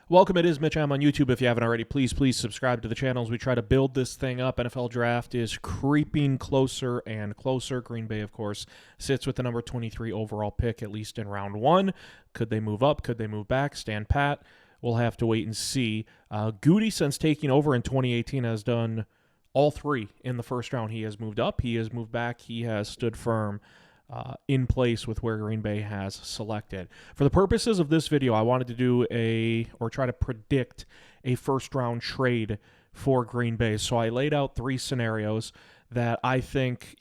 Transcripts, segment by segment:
Welcome, it is Mitch. I'm on YouTube. If you haven't already, please subscribe to the channel as we try to build this thing up. NFL draft is creeping closer and closer. Green Bay, of course, sits with the number 23 overall pick, at least in round one. Could they move up? Could they move back? Stand pat. We'll have to wait and see. Gutekunst, since taking over in 2018, has done all three in the first round. He has moved up. He has moved back. He has stood firm in place with where Green Bay has selected. For the purposes of this video, I wanted to do try to predict a first-round trade for Green Bay. So I laid out three scenarios that I think,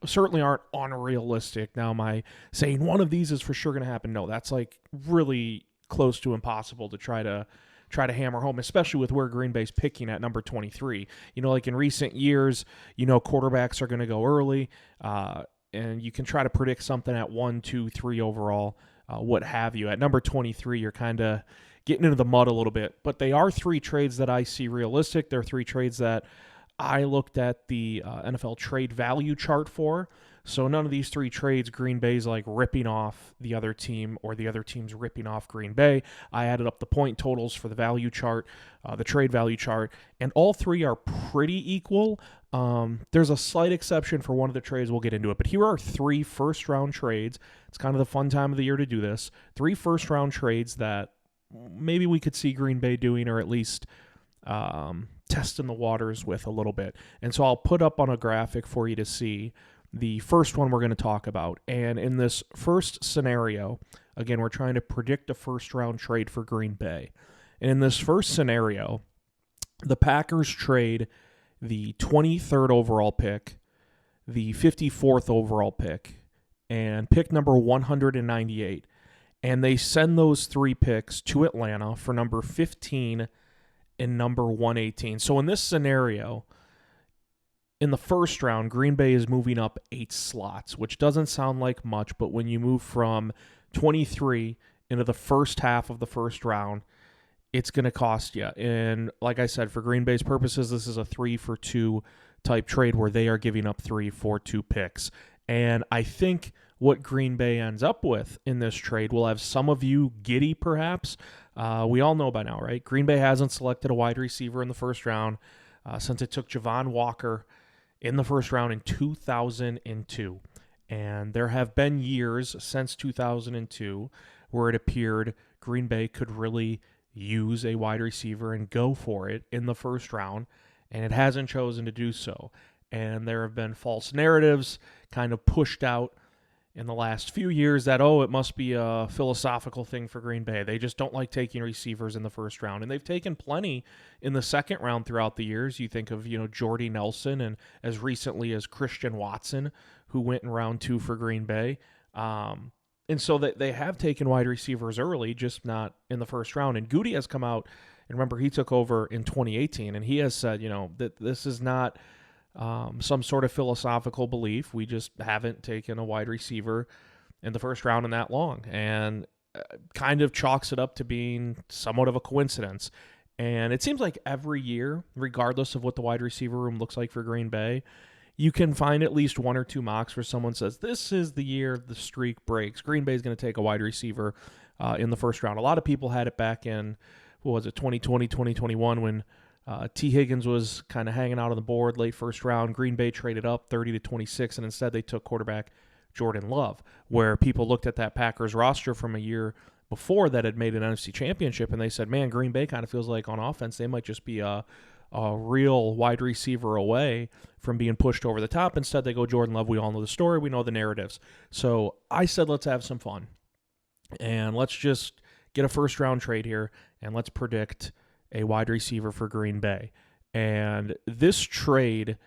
certainly aren't unrealistic. Now, my saying one of these is for sure going to happen, no, that's like really close to impossible to try to hammer home, especially with where Green Bay's picking at number 23. Like in recent years, quarterbacks are going to go early, and you can try to predict something at 1, 2, 3 overall, what have you. At number 23, you're kind of getting into the mud a little bit. But they are three trades that I see realistic. They're three trades that I looked at the NFL trade value chart for. So none of these three trades, Green Bay's like ripping off the other team or the other team's ripping off Green Bay. I added up the point totals for the value chart, the trade value chart, and all three are pretty equal. There's a slight exception for one of the trades. We'll get into it. But here are three first-round trades. It's kind of the fun time of the year to do this. Three first-round trades that maybe we could see Green Bay doing, or at least testing the waters with a little bit. And so I'll put up on a graphic for you to see the first one we're going to talk about. And in this first scenario, again, we're trying to predict a first-round trade for Green Bay. And in this first scenario, the Packers trade the 23rd overall pick, the 54th overall pick, and pick number 198. And they send those three picks to Atlanta for number 15 and number 118. So in this scenario, in the first round, Green Bay is moving up 8 slots, which doesn't sound like much, but when you move from 23 into the first half of the first round, it's going to cost you. And like I said, for Green Bay's purposes, this is a 3-for-2 type trade where they are giving up 3 for 2 picks. And I think what Green Bay ends up with in this trade will have some of you giddy, perhaps. We all know by now, right? Green Bay hasn't selected a wide receiver in the first round since it took Javon Walker in the first round in 2002. And there have been years since 2002 where it appeared Green Bay could really use a wide receiver and go for it in the first round, and it hasn't chosen to do so. And there have been false narratives kind of pushed out in the last few years that, it must be a philosophical thing for Green Bay. They just don't like taking receivers in the first round. And they've taken plenty in the second round throughout the years. You think of, Jordy Nelson, and as recently as Christian Watson, who went in round 2 for Green Bay. And so they have taken wide receivers early, just not in the first round. And Goody has come out, and remember, he took over in 2018, and he has said, that this is not some sort of philosophical belief. We just haven't taken a wide receiver in the first round in that long, and kind of chalks it up to being somewhat of a coincidence. And it seems like every year, regardless of what the wide receiver room looks like for Green Bay, you can find at least 1 or 2 mocks where someone says, this is the year the streak breaks. Green Bay is going to take a wide receiver in the first round. A lot of people had it back in, 2020, 2021, when T. Higgins was kind of hanging out on the board late first round. Green Bay traded up 30-26, and instead they took quarterback Jordan Love, where people looked at that Packers roster from a year before that had made an NFC championship, and they said, man, Green Bay kind of feels like on offense they might just be a real wide receiver away from being pushed over the top. Instead, they go Jordan Love. We all know the story. We know the narratives. So I said, let's have some fun. And let's just get a first-round trade here, and let's predict a wide receiver for Green Bay. And this trade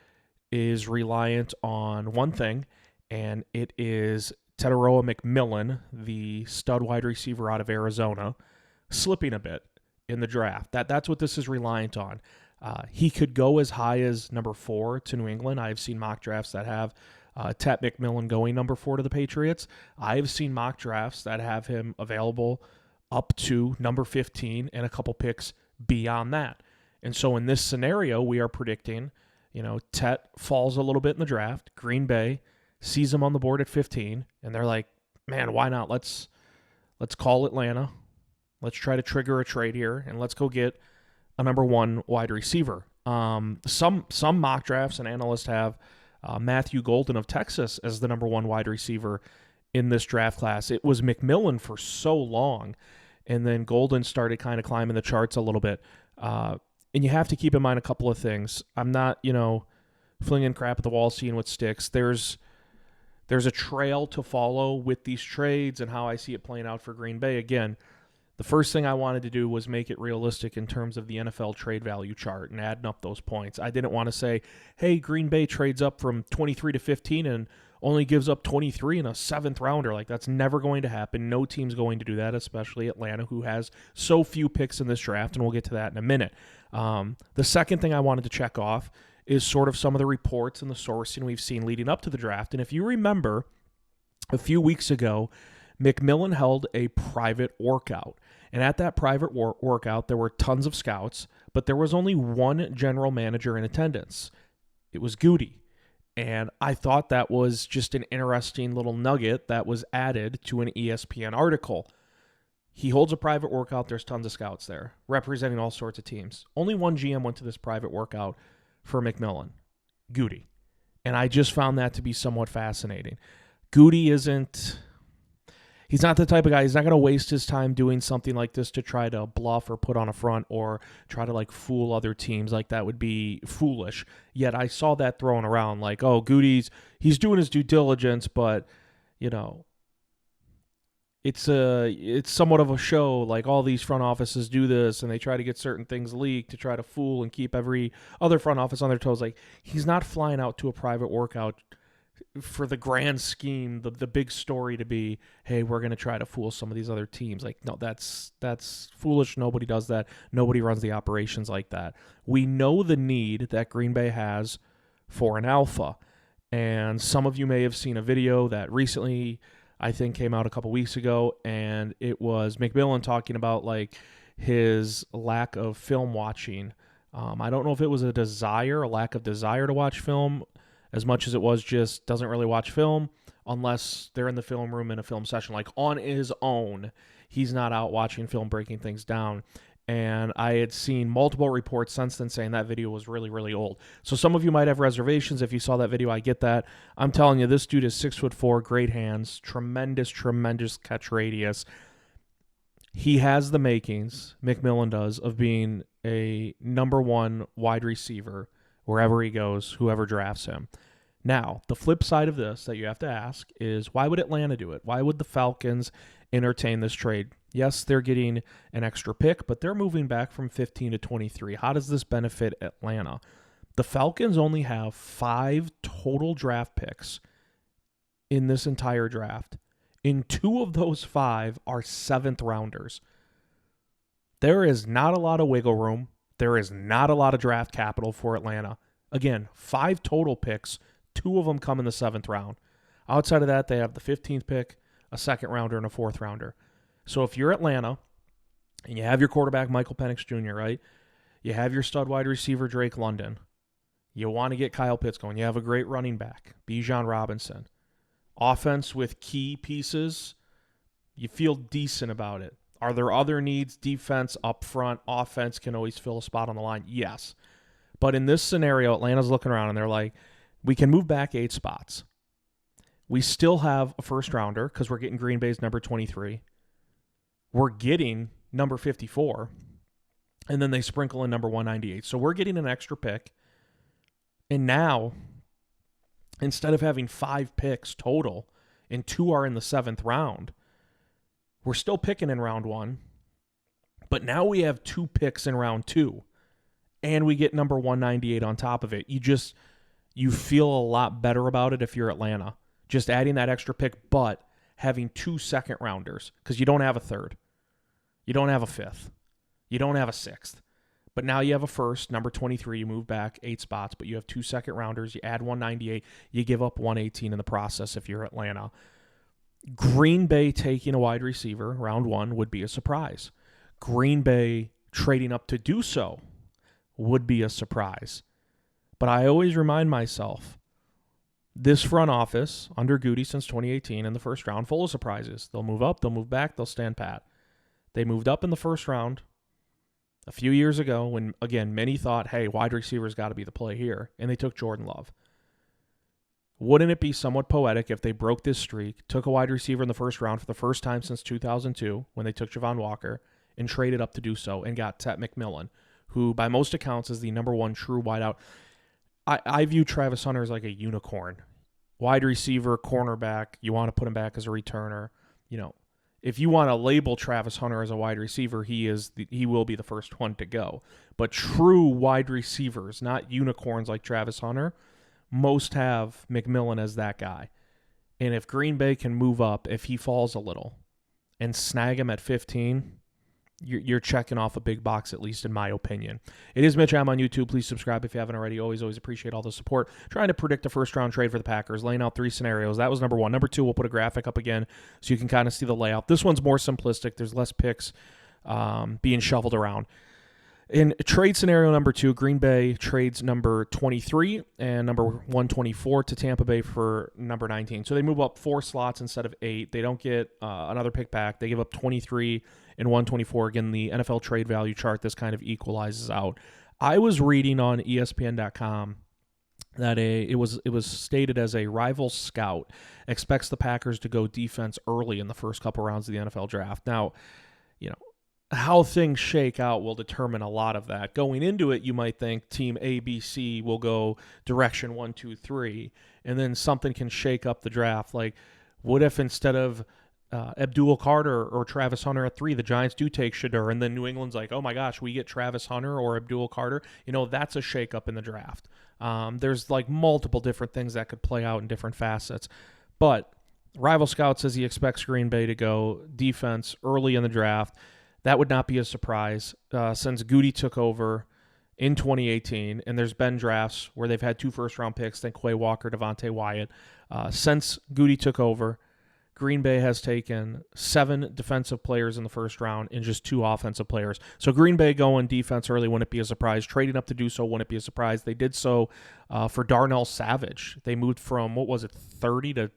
is reliant on one thing, and it is Teteroa McMillan, the stud wide receiver out of Arizona, slipping a bit in the draft. That's what this is reliant on. He could go as high as number 4 to New England. I've seen mock drafts that have Tet McMillan going number 4 to the Patriots. I've seen mock drafts that have him available up to number 15 and a couple picks beyond that. And so in this scenario, we are predicting, Tet falls a little bit in the draft. Green Bay sees him on the board at 15, and they're like, man, why not? Let's call Atlanta. Let's try to trigger a trade here, and let's go get a number 1 wide receiver. Some mock drafts and analysts have Matthew Golden of Texas as the number 1 wide receiver in this draft class. It was McMillan for so long, and then Golden started kind of climbing the charts a little bit. And you have to keep in mind a couple of things. I'm not, flinging crap at the wall, seeing what sticks. There's a trail to follow with these trades and how I see it playing out for Green Bay. Again, the first thing I wanted to do was make it realistic in terms of the NFL trade value chart and adding up those points. I didn't want to say, hey, Green Bay trades up from 23 to 15 and only gives up 23 in a 7th rounder. Like, that's never going to happen. No team's going to do that, especially Atlanta, who has so few picks in this draft, and we'll get to that in a minute. The second thing I wanted to check off is sort of some of the reports and the sourcing we've seen leading up to the draft. And if you remember, a few weeks ago, McMillan held a private workout. And at that private workout, there were tons of scouts, but there was only one general manager in attendance. It was Goody. And I thought that was just an interesting little nugget that was added to an ESPN article. He holds a private workout. There's tons of scouts there representing all sorts of teams. Only one GM went to this private workout for McMillan, Goody. And I just found that to be somewhat fascinating. Goody he's not the type of guy, he's not going to waste his time doing something like this to try to bluff or put on a front or try to fool other teams. Like, that would be foolish. Yet I saw that thrown around like, oh, Goody's, he's doing his due diligence, but, it's somewhat of a show. Like, all these front offices do this and they try to get certain things leaked to try to fool and keep every other front office on their toes. Like, he's not flying out to a private workout for the grand scheme, the big story to be, hey, we're going to try to fool some of these other teams. Like, no, that's foolish. Nobody does that. Nobody runs the operations like that. We know the need that Green Bay has for an alpha. And some of you may have seen a video that recently, I think, came out a couple weeks ago, and it was McMillan talking about his lack of film watching. I don't know if it was a lack of desire to watch film, as much as it was just doesn't really watch film unless they're in the film room in a film session. Like, on his own, he's not out watching film, breaking things down. And I had seen multiple reports since then saying that video was really, really old. So some of you might have reservations if you saw that video. I get that. I'm telling you, this dude is 6'4", great hands, tremendous catch radius. He has the makings, McMillan does, of being a number 1 wide receiver wherever he goes, whoever drafts him. Now, the flip side of this that you have to ask is, why would Atlanta do it? Why would the Falcons entertain this trade? Yes, they're getting an extra pick, but they're moving back from 15 to 23. How does this benefit Atlanta? The Falcons only have 5 total draft picks in this entire draft. And 2 of those 5 are 7th rounders. There is not a lot of wiggle room. There is not a lot of draft capital for Atlanta. Again, 5 total picks. 2 of them come in the 7th round. Outside of that, they have the 15th pick, a 2nd rounder, and a 4th rounder. So if you're Atlanta and you have your quarterback, Michael Penix Jr., right? You have your stud wide receiver, Drake London. You want to get Kyle Pitts going. You have a great running back, Bijan Robinson. Offense with key pieces, you feel decent about it. Are there other needs? Defense, up front, offense can always fill a spot on the line. Yes. But in this scenario, Atlanta's looking around and they're like, we can move back 8 spots. We still have a 1st rounder because we're getting Green Bay's number 23. We're getting number 54. And then they sprinkle in number 198. So we're getting an extra pick. And now, instead of having 5 picks total and 2 are in the 7th round, we're still picking in round 1. But now we have 2 picks in round 2. And we get number 198 on top of it. You feel a lot better about it if you're Atlanta. Just adding that extra pick, but having 2 2nd rounders, because you don't have a 3rd. You don't have a 5th. You don't have a 6th. But now you have a 1st, number 23. You move back 8 spots, but you have 2 2nd rounders. You add 198. You give up 118 in the process if you're Atlanta. Green Bay taking a wide receiver, round 1, would be a surprise. Green Bay trading up to do so would be a surprise. But I always remind myself, this front office, under Goody since 2018 in the 1st round, full of surprises. They'll move up, they'll move back, they'll stand pat. They moved up in the first round a few years ago when, again, many thought, hey, wide receiver's got to be the play here, and they took Jordan Love. Wouldn't it be somewhat poetic if they broke this streak, took a wide receiver in the first round for the first time since 2002 when they took Javon Walker, and traded up to do so and got Tet McMillan, who by most accounts is the number one true wideout. I view Travis Hunter as like a unicorn. Wide receiver, cornerback, you want to put him back as a returner. If you want to label Travis Hunter as a wide receiver, he will be the first one to go. But true wide receivers, not unicorns like Travis Hunter, most have McMillan as that guy. And if Green Bay can move up, if he falls a little, and snag him at 15, you're checking off a big box, at least in my opinion. It is Mitch. I'm on YouTube. Please subscribe if you haven't already. Always appreciate all the support. Trying to predict a first-round trade for the Packers, laying out 3 scenarios. That was number 1. Number 2, we'll put a graphic up again so you can kind of see the layout. This one's more simplistic. There's less picks being shoveled around. In trade scenario number 2, Green Bay trades number 23 and number 124 to Tampa Bay for number 19. So they move up 4 slots instead of 8. They don't get another pick back. They give up 23 and 124. Again, the NFL trade value chart, this kind of equalizes out. I was reading on ESPN.com that it was stated as a rival scout expects the Packers to go defense early in the first couple rounds of the NFL draft. Now, how things shake out will determine a lot of that. Going into it, you might think team A, B, C will go direction 1, 2, 3, and then something can shake up the draft. Like, what if instead of Abdul Carter or Travis Hunter at 3, the Giants do take Shedeur, and then New England's like, oh my gosh, we get Travis Hunter or Abdul Carter? That's a shakeup in the draft. There's like multiple different things that could play out in different facets. But Rival Scout says he expects Green Bay to go defense early in the draft. That would not be a surprise since Goody took over in 2018, and there's been drafts where they've had 2 first-round picks, then Quay Walker, Devontae Wyatt. Since Goody took over, Green Bay has taken 7 defensive players in the first round and just 2 offensive players. So Green Bay going defense early wouldn't be a surprise. Trading up to do so wouldn't be a surprise. They did so for Darnell Savage. They moved from, 30 to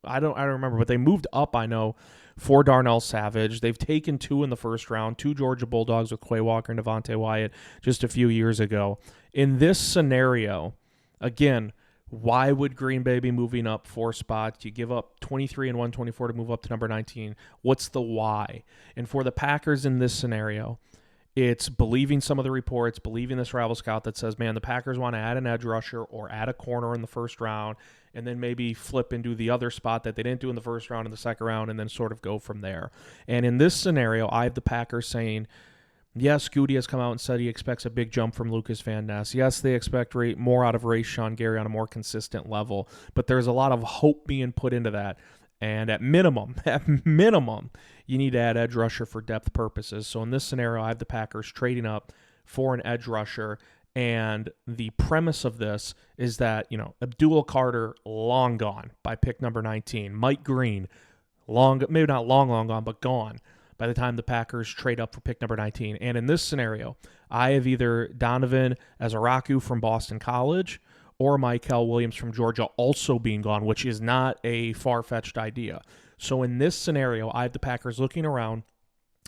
I don't remember, but they moved up, I know, for Darnell Savage. They've taken 2 in the first round, 2 Georgia Bulldogs with Quay Walker and Devontae Wyatt just a few years ago. In this scenario, again, why would Green Bay be moving up 4 spots? You give up 23 and 124 to move up to number 19. What's the why? And for the Packers in this scenario, it's believing some of the reports, believing this rival scout that says, man, the Packers want to add an edge rusher or add a corner in the first round and then maybe flip and do the other spot that they didn't do in the first round in the second round and then sort of go from there. And in this scenario, I have the Packers saying, yes, Goody has come out and said he expects a big jump from Lucas Van Ness. Yes, they expect more out of Rashawn Gary on a more consistent level, but there's a lot of hope being put into that. And at minimum, you need to add edge rusher for depth purposes. So in this scenario, I have the Packers trading up for an edge rusher. And the premise of this is that, Abdul Carter, long gone by pick number 19. Mike Green, maybe not long gone, but gone by the time the Packers trade up for pick number 19. And in this scenario, I have either Donovan Azaraku from Boston College or Michael Williams from Georgia also being gone, which is not a far-fetched idea. So in this scenario, I have the Packers looking around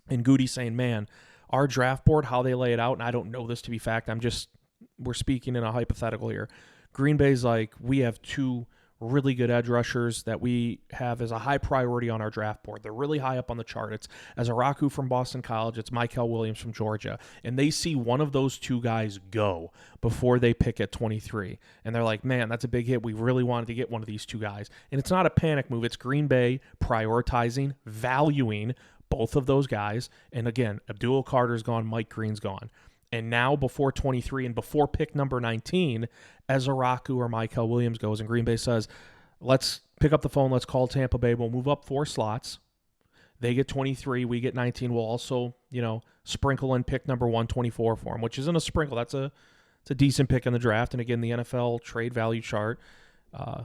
and Goody saying, man, our draft board, how they lay it out, and I don't know this to be fact, we're speaking in a hypothetical here. Green Bay's like, we have 2 really good edge rushers that we have as a high priority on our draft board. They're really high up on the chart. It's Azaraku from Boston College. It's Michael Williams from Georgia. And they see one of those 2 guys go before they pick at 23. And they're like, man, that's a big hit. We really wanted to get one of these 2 guys. And it's not a panic move. It's Green Bay prioritizing, valuing both of those guys. And again, Abdul Carter's gone. Mike Green's gone. And now before 23 and before pick number 19, Azaraku or Michael Williams goes, and Green Bay says, let's pick up the phone, let's call Tampa Bay, we'll move up 4 slots. They get 23, we get 19. We'll also, sprinkle in pick number 124 for them, which isn't a sprinkle. It's a decent pick in the draft. And again, the NFL trade value chart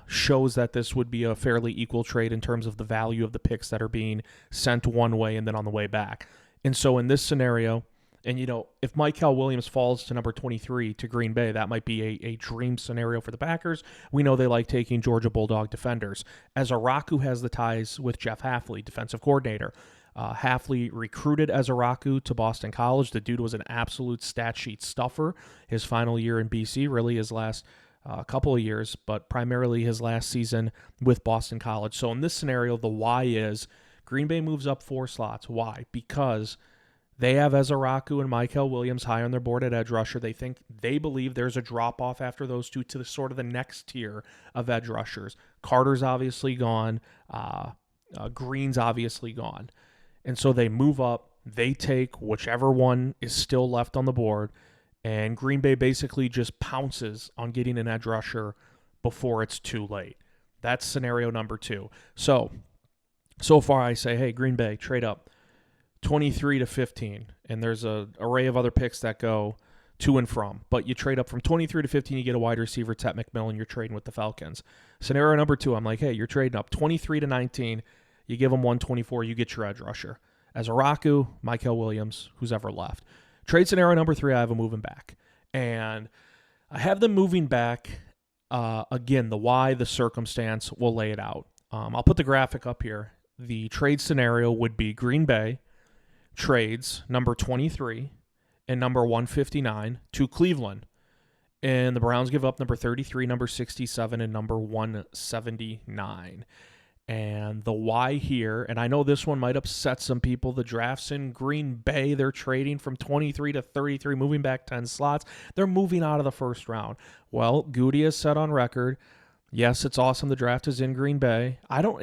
shows that this would be a fairly equal trade in terms of the value of the picks that are being sent one way and then on the way back. And so in this scenario, and, if Michael Williams falls to number 23 to Green Bay, that might be a dream scenario for the Packers. We know they like taking Georgia Bulldog defenders. Azaraku has the ties with Jeff Hafley, defensive coordinator. Hafley recruited Ezaraku to Boston College. The dude was an absolute stat sheet stuffer his final year in BC, really his last couple of years, but primarily his last season with Boston College. So in this scenario, the why is Green Bay moves up 4 slots. Why? Because they have Ezaraku and Mykel Williams high on their board at edge rusher. They believe there's a drop-off after those two to the sort of the next tier of edge rushers. Carter's obviously gone. Green's obviously gone. And so they move up. They take whichever one is still left on the board. And Green Bay basically just pounces on getting an edge rusher before it's too late. That's scenario number 2. So far I say, hey, Green Bay, trade up 23 to 15. And there's an array of other picks that go to and from. But you trade up from 23 to 15, you get a wide receiver, Tet McMillan, you're trading with the Falcons. Scenario number 2, I'm like, hey, you're trading up 23 to 19. You give them 124, you get your edge rusher. Ezaraku, Mykel Williams, who's ever left. Trade scenario number 3, I have them moving back. And I have them moving back, again, the why, the circumstance, we'll lay it out. I'll put the graphic up here. The trade scenario would be Green Bay trades number 23 and number 159 to Cleveland. And the Browns give up number 33, number 67, and number 179. And the why here, and I know this one might upset some people, the draft's in Green Bay. They're trading from 23 to 33, moving back 10 slots. They're moving out of the first round. Well, Goody has said on record, yes, it's awesome the draft is in Green Bay.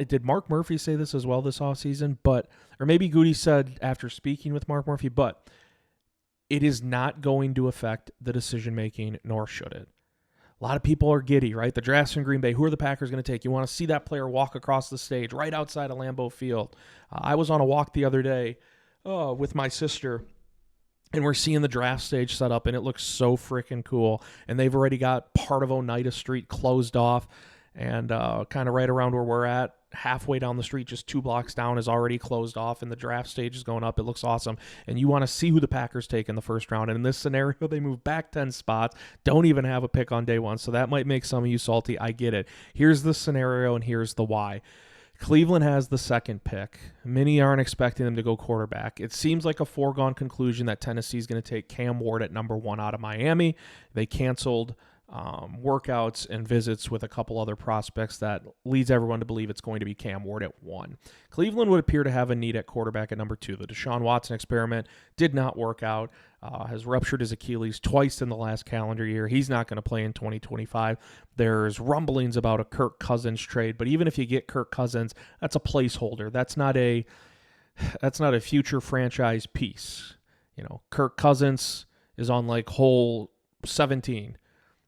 Did Mark Murphy say this as well this offseason? Or maybe Goody said after speaking with Mark Murphy, but it is not going to affect the decision-making, nor should it. A lot of people are giddy, right? The draft's in Green Bay. Who are the Packers going to take? You want to see that player walk across the stage right outside of Lambeau Field. I was on a walk the other day with my sister, and we're seeing the draft stage set up, and it looks so freaking cool. And they've already got part of Oneida Street closed off, and kind of right around where we're at, halfway down the street, just 2 blocks down, is already closed off, and the draft stage is going up. It looks awesome, and you want to see who the Packers take in the first round. And in this scenario, they move back 10 spots, don't even have a pick on day 1, so that might make some of you salty. I get it. Here's the scenario, and here's the why. Cleveland has the second pick. Many aren't expecting them to go quarterback. It seems like a foregone conclusion that Tennessee is going to take Cam Ward at number 1 out of Miami. They canceled workouts and visits with a couple other prospects that leads everyone to believe it's going to be Cam Ward at 1. Cleveland would appear to have a need at quarterback at number 2. The Deshaun Watson experiment did not work out. Has ruptured his Achilles twice in the last calendar year. He's not going to play in 2025. There's rumblings about a Kirk Cousins trade, but even if you get Kirk Cousins, that's a placeholder. That's not a future franchise piece. Kirk Cousins is on like hole 17.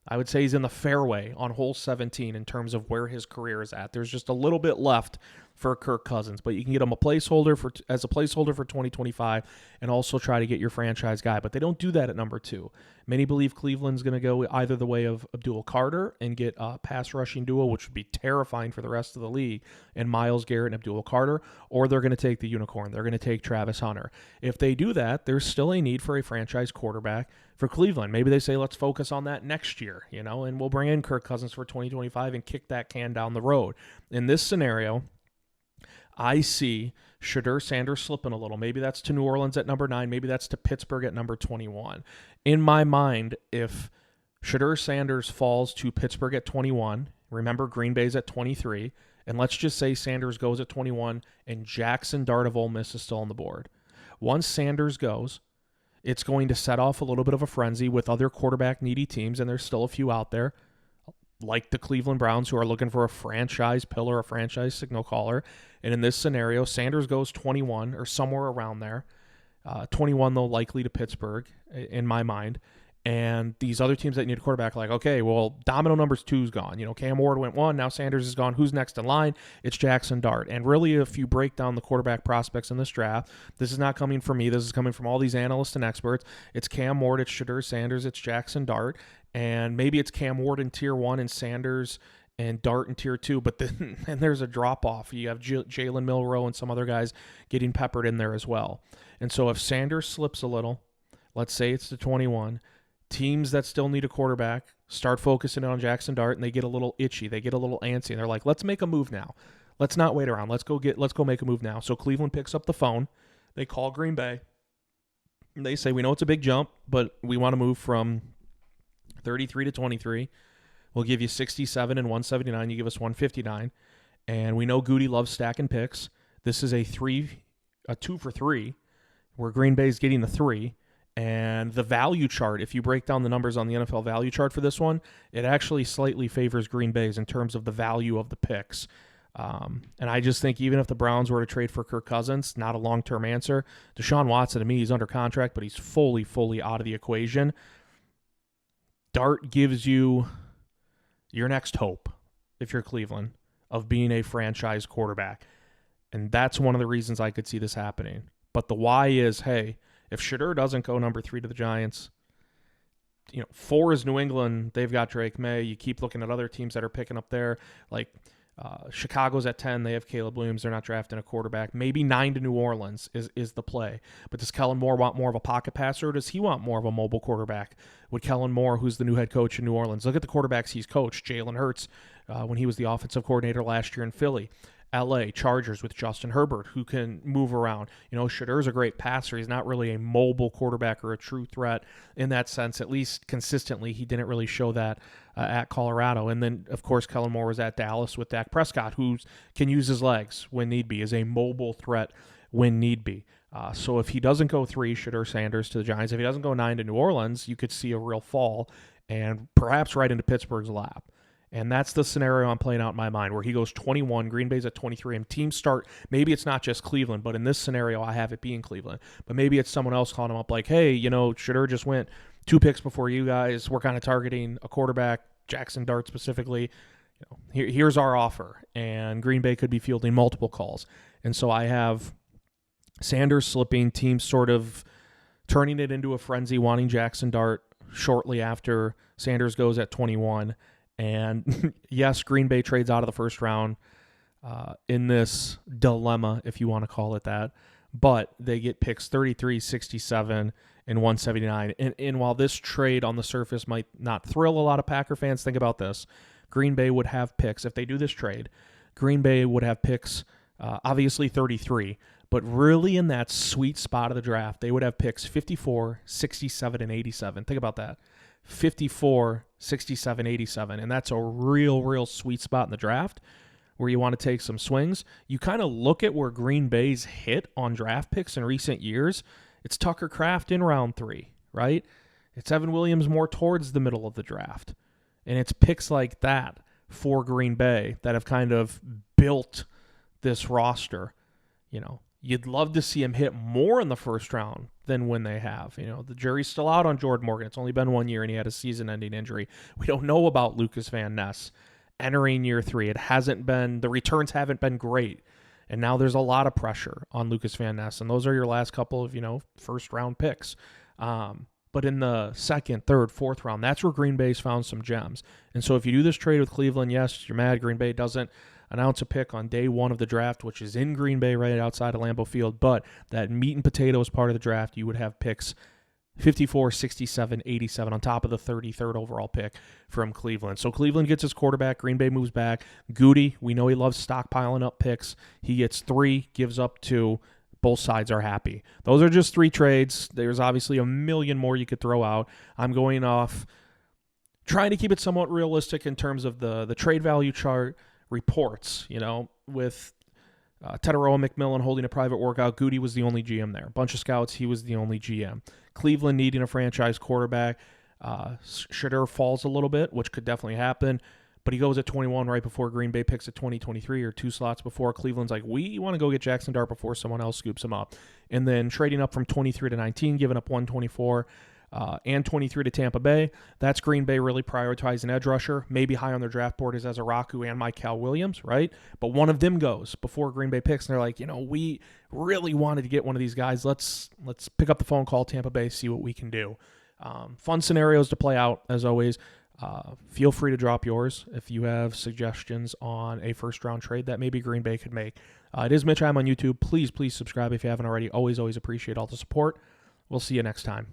I would say he's in the fairway on hole 17 in terms of where his career is at. There's just a little bit left for Kirk Cousins, but you can get him as a placeholder for 2025 and also try to get your franchise guy. But they don't do that at number 2. Many believe Cleveland's going to go either the way of Abdul Carter and get a pass rushing duo, which would be terrifying for the rest of the league, and Myles Garrett and Abdul Carter, or they're going to take the unicorn. They're going to take Travis Hunter. If they do that, there's still a need for a franchise quarterback for Cleveland. Maybe they say, let's focus on that next year, and we'll bring in Kirk Cousins for 2025 and kick that can down the road. In this scenario, I see Shedeur Sanders slipping a little. Maybe that's to New Orleans at number 9. Maybe that's to Pittsburgh at number 21. In my mind, if Shedeur Sanders falls to Pittsburgh at 21, remember Green Bay's at 23, and let's just say Sanders goes at 21 and Jackson Dart of Ole Miss is still on the board. Once Sanders goes, it's going to set off a little bit of a frenzy with other quarterback-needy teams, and there's still a few out there, like the Cleveland Browns, who are looking for a franchise pillar, a franchise signal caller. And in this scenario, Sanders goes 21 or somewhere around there. 21, though, likely to Pittsburgh, in my mind. And these other teams that need a quarterback are like, okay, well, domino number 2's gone. Cam Ward went 1, now Sanders is gone. Who's next in line? It's Jackson Dart. And really, if you break down the quarterback prospects in this draft, this is not coming from me. This is coming from all these analysts and experts. It's Cam Ward, it's Shedeur Sanders, it's Jackson Dart. And maybe it's Cam Ward in Tier 1 and Sanders and Dart in Tier 2, but then and there's a drop-off. You have Jalen Milroe and some other guys getting peppered in there as well. And so if Sanders slips a little, let's say it's to 21, teams that still need a quarterback start focusing on Jackson Dart, and they get a little itchy. They get a little antsy, and they're like, let's make a move now. Let's not wait around. Let's go make a move now. So Cleveland picks up the phone They call Green Bay. And they say, we know it's a big jump, but we want to move from 33 to 23. We'll give you 67 and 179. You give us 159. And we know Goody loves stacking picks. This is a 2 for 3, where Green Bay's getting the 3. And the value chart, if you break down the numbers on the NFL value chart for this one, it actually slightly favors Green Bay's in terms of the value of the picks. And I just think even if the Browns were to trade for Kirk Cousins, not a long-term answer. Deshaun Watson, to me, he's under contract, but he's fully out of the equation. Dart gives you your next hope, if you're Cleveland, of being a franchise quarterback. And that's one of the reasons I could see this happening. But the why is, hey, if Shedeur doesn't go number 3 to the Giants, 4 is New England. They've got Drake May. You keep looking at other teams that are picking up there. Like Chicago's at 10. They have Caleb Williams. They're not drafting a quarterback. Maybe 9 to New Orleans is the play. But does Kellen Moore want more of a pocket passer, or does he want more of a mobile quarterback? Would Kellen Moore, who's the new head coach in New Orleans, look at the quarterbacks he's coached. Jalen Hurts, when he was the offensive coordinator last year in Philly. LA Chargers with Justin Herbert, who can move around. Shedeur's a great passer. He's not really a mobile quarterback or a true threat in that sense. At least consistently, he didn't really show that at Colorado. And then, of course, Kellen Moore was at Dallas with Dak Prescott, who can use his legs when need be, is a mobile threat when need be. So if he doesn't go 3, Shedeur Sanders to the Giants, if he doesn't go 9 to New Orleans, you could see a real fall and perhaps right into Pittsburgh's lap. And that's the scenario I'm playing out in my mind, where he goes 21, Green Bay's at 23, and teams start, maybe it's not just Cleveland, but in this scenario, I have it being Cleveland. But maybe it's someone else calling him up like, hey, Shedeur just went 2 picks before you guys. We're kind of targeting a quarterback, Jackson Dart specifically. Here's our offer. And Green Bay could be fielding multiple calls. And so I have Sanders slipping, teams sort of turning it into a frenzy, wanting Jackson Dart shortly after Sanders goes at 21. And yes, Green Bay trades out of the first round in this dilemma, if you want to call it that. But they get picks 33, 67, and 179. And while this trade on the surface might not thrill a lot of Packer fans, think about this. Green Bay would have picks. If they do this trade, Green Bay would have picks, obviously 33. But really in that sweet spot of the draft, they would have picks 54, 67, and 87. Think about that. 54, 67, 87. And that's a real sweet spot in the draft where you want to take some swings. You kind of look at where Green Bay's hit on draft picks in recent years. It's Tucker Kraft in round 3, right? It's Evan Williams more towards the middle of the draft. And it's picks like that for Green Bay that have kind of built this roster. You'd love to see him hit more in the first round than when they have. The jury's still out on Jordan Morgan. It's only been 1 year, and he had a season-ending injury. We don't know about Lucas Van Ness entering year 3. The returns haven't been great, and now there's a lot of pressure on Lucas Van Ness, and those are your last couple of, first-round picks. But in the second, third, fourth round, that's where Green Bay's found some gems. And so if you do this trade with Cleveland, yes, you're mad Green Bay doesn't announce a pick on day 1 of the draft, which is in Green Bay right outside of Lambeau Field, but that meat and potatoes part of the draft, you would have picks 54, 67, 87 on top of the 33rd overall pick from Cleveland. So Cleveland gets his quarterback. Green Bay moves back. Goody, we know he loves stockpiling up picks. He gets 3, gives up 2. Both sides are happy. Those are just 3 trades. There's obviously a million more you could throw out. I'm going off trying to keep it somewhat realistic in terms of the trade value chart reports, with Teteroa McMillan holding a private workout. Goody was the only GM there. Bunch of scouts, he was the only GM. Cleveland needing a franchise quarterback. Shedeur falls a little bit, which could definitely happen, but he goes at 21 right before Green Bay picks at 2023 or 2 slots before. Cleveland's like, we want to go get Jackson Dart before someone else scoops him up. And then trading up from 23 to 19, giving up 124 and 23 to Tampa Bay. That's Green Bay really prioritizing edge rusher. Maybe high on their draft board is Ezaraku and Mykal Williams, right? But one of them goes before Green Bay picks, and they're like, we really wanted to get one of these guys. Let's pick up the phone, call Tampa Bay, see what we can do. Fun scenarios to play out, as always. Feel free to drop yours if you have suggestions on a first-round trade that maybe Green Bay could make. It is Mitch. I'm on YouTube. Please subscribe if you haven't already. Always appreciate all the support. We'll see you next time.